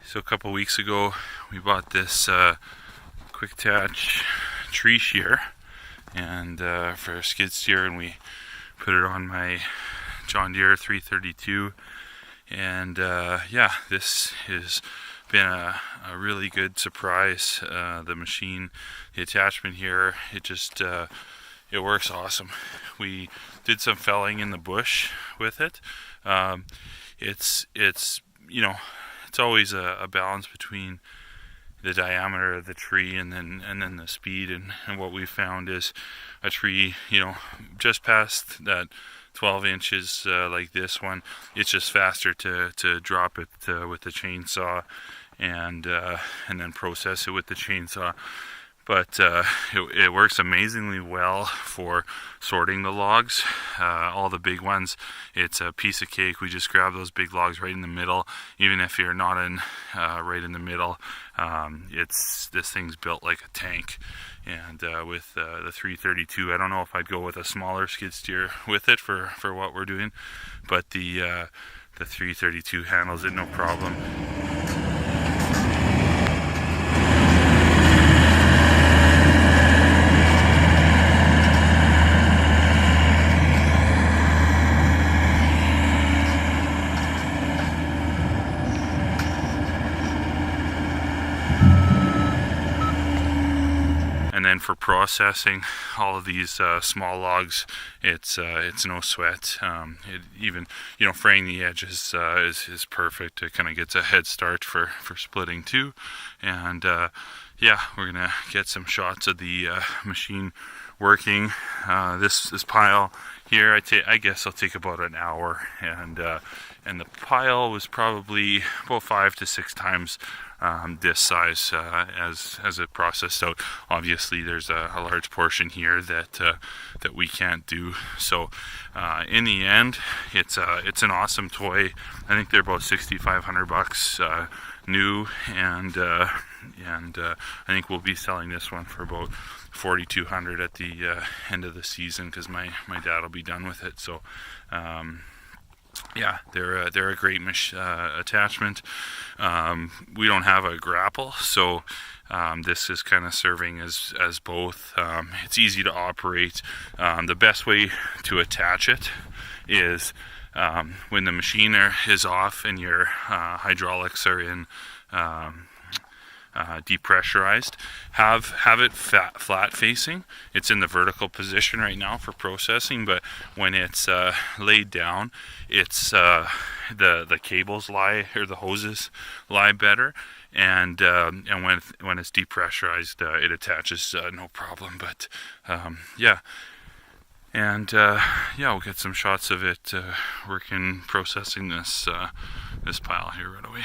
So a couple weeks ago we bought this quick attach tree shear and for Skidsteer, and we put it on my John Deere 332, and yeah, this has been a really good surprise. The machine, the attachment here, it just it works awesome. We did some felling in the bush with it. It's you know, it's always a balance between the diameter of the tree and then the speed, and what we found is a tree, just past that 12 inches like this one, it's just faster to drop it with the chainsaw and then process it with the chainsaw. But it works amazingly well for sorting the logs. All the big ones, it's a piece of cake. We just grab those big logs right in the middle. Even if you're not in right in the middle, this thing's built like a tank. And with the 332, I don't know if I'd go with a smaller skid steer with it for what we're doing, but the 332 handles it no problem. And then for processing all of these small logs, it's no sweat. It even fraying the edges is perfect. It kind of gets a head start for splitting too. And yeah, we're gonna get some shots of the machine working. This pile here, I guess I'll take about an hour, and the pile was probably about 5 to 6 times this size as it processed out. Obviously, there's a large portion here that we can't do. So in the end, it's an awesome toy. I think they're about $6,500 new, and I think we'll be selling this one for about $4,200 at the end of the season, because my dad will be done with it. So yeah, they're a great attachment. We don't have a grapple, so this is kind of serving as both. It's easy to operate. The best way to attach it is when the machine is off and your hydraulics are in depressurized, have it flat facing. It's in the vertical position right now for processing, but when it's laid down, it's the cables lie, or the hoses lie better, and when it's depressurized, it attaches no problem. But yeah. And yeah, we'll get some shots of it working, processing this pile here right away.